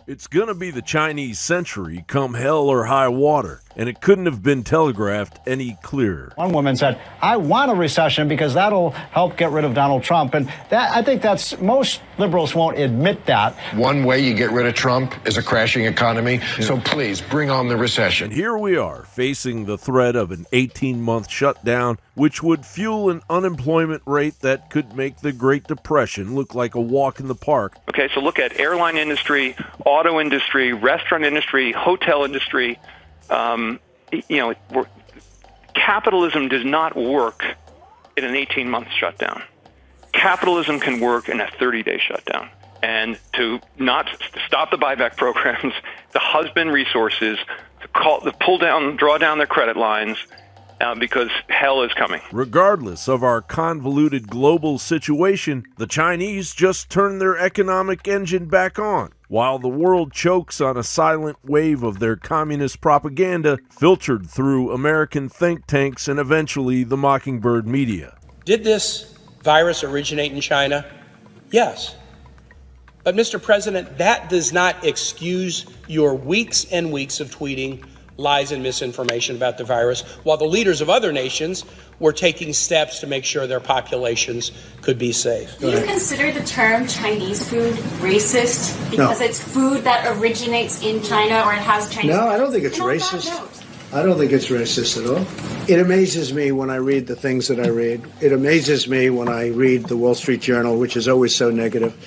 It's gonna be the Chinese century come hell or high water, and it couldn't have been telegraphed any clearer. One woman said, I want a recession because that'll help get rid of Donald Trump. And I think that's, most liberals won't admit that. One way you get rid of Trump is a crashing economy. So please bring on the recession. And here we are facing the threat of an 18-month shutdown, which would fuel an unemployment rate that could make the Great Depression look like a walk in the park. Okay, so look at airline industry, auto industry, restaurant industry, hotel industry. Capitalism does not work in an 18-month shutdown. Capitalism can work in a 30-day shutdown. And to stop the buyback programs, to husband resources, to draw down their credit lines, because hell is coming. Regardless of our convoluted global situation, the Chinese just turned their economic engine back on, while the world chokes on a silent wave of their communist propaganda filtered through American think tanks and eventually the Mockingbird media. Did this virus originate in China? Yes. But, Mr. President, that does not excuse your weeks and weeks of tweeting lies and misinformation about the virus, while the leaders of other nations were taking steps to make sure their populations could be safe. Do you consider the term Chinese food racist because it's food that originates in China or it has Chinese? No, I don't think it's racist. I don't think it's racist at all. It amazes me when I read the things that I read. It amazes me when I read the Wall Street Journal, which is always so negative.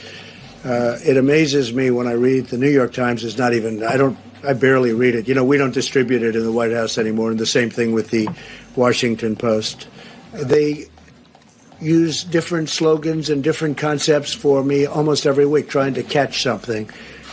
It amazes me when I read the New York Times. Is not even, I barely read it. We don't distribute it in the White House anymore, and the same thing with the Washington Post. They use different slogans and different concepts for me almost every week, trying to catch something.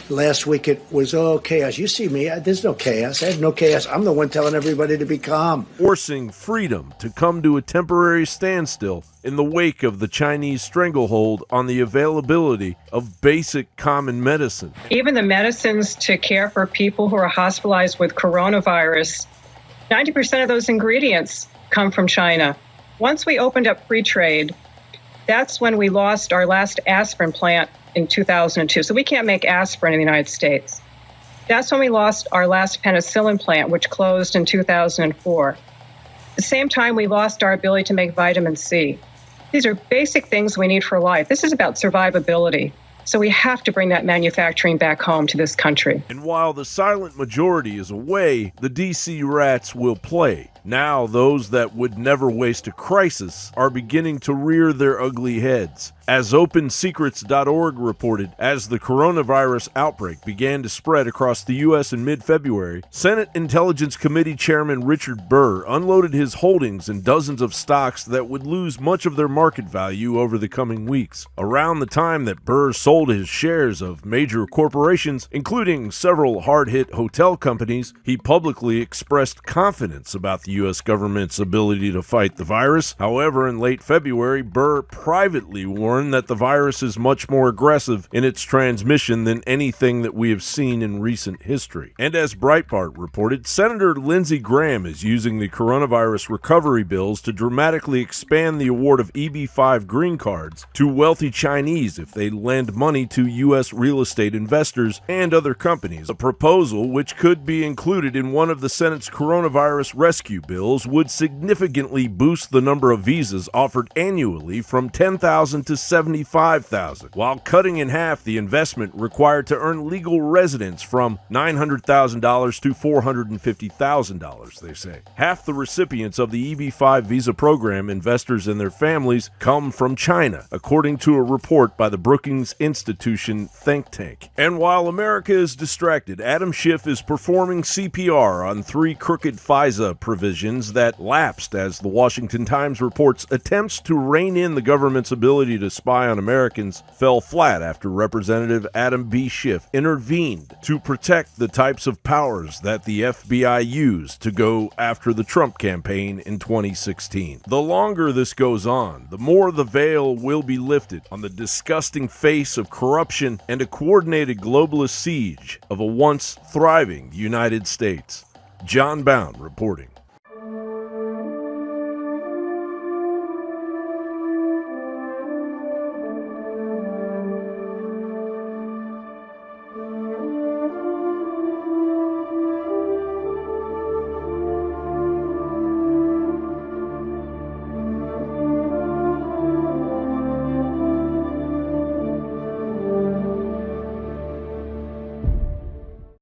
Last week it was, chaos. You see me, there's no chaos. I have no chaos. I'm the one telling everybody to be calm. Forcing freedom to come to a temporary standstill in the wake of the Chinese stranglehold on the availability of basic common medicine. Even the medicines to care for people who are hospitalized with coronavirus, 90% of those ingredients come from China. Once we opened up free trade, that's when we lost our last aspirin plant in 2002. So we can't make aspirin in the United States. That's when we lost our last penicillin plant, which closed in 2004. At the same time, we lost our ability to make vitamin C. These are basic things we need for life. This is about survivability. So we have to bring that manufacturing back home to this country. And while the silent majority is away, the DC rats will play. Now those that would never waste a crisis are beginning to rear their ugly heads. As OpenSecrets.org reported, as the coronavirus outbreak began to spread across the U.S. in mid-February, Senate Intelligence Committee Chairman Richard Burr unloaded his holdings in dozens of stocks that would lose much of their market value over the coming weeks. Around the time that Burr sold his shares of major corporations, including several hard-hit hotel companies, he publicly expressed confidence about the U.S. government's ability to fight the virus. However, in late February, Burr privately warned that the virus is much more aggressive in its transmission than anything that we have seen in recent history. And as Breitbart reported, Senator Lindsey Graham is using the coronavirus recovery bills to dramatically expand the award of EB-5 green cards to wealthy Chinese if they lend money to U.S. real estate investors and other companies. A proposal which could be included in one of the Senate's coronavirus rescue bills would significantly boost the number of visas offered annually from 10,000 to 75,000, while cutting in half the investment required to earn legal residence from $900,000 to $450,000, they say. Half the recipients of the EB-5 visa program, investors and their families, come from China, according to a report by the Brookings Institution think tank. And while America is distracted, Adam Schiff is performing CPR on 3 crooked FISA provisions that lapsed as the Washington Times reports attempts to rein in the government's ability to spy on Americans fell flat after Representative Adam B. Schiff intervened to protect the types of powers that the FBI used to go after the Trump campaign in 2016. The longer this goes on, the more the veil will be lifted on the disgusting face of corruption and a coordinated globalist siege of a once thriving United States. John Bound reporting.